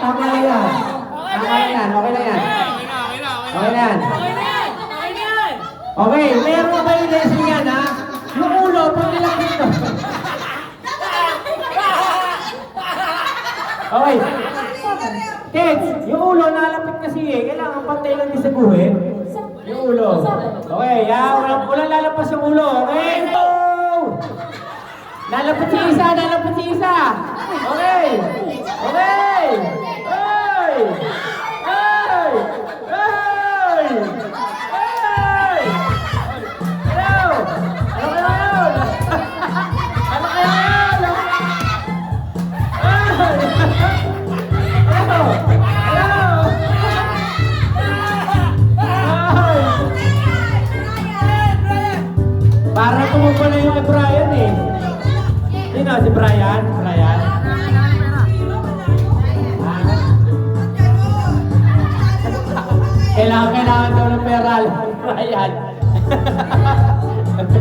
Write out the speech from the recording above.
Tama na yan. Tama na yan. Okay na yan. Okay na yan. Okay, meron ba yung lesson yan, ha? Yung ulo, pag nilapit to. Okay. Kids, yung ulo nalapit kasi eh. Kailangan pantay lang din sa guhit. Yung ulo. Okay, walang lalapas yung ulo. Okay? Go! Lalapit si isa, lalapit si isa. Okay. Okay. Hey! Hey! Hey! Hey! Hello! Ano kaya yun? Ano kaya yun? Hello! Hello! Para tumugpa na yung kay Brian eh. Sino? Si Brian? Brian? Kailangan daw ng pera. Brian.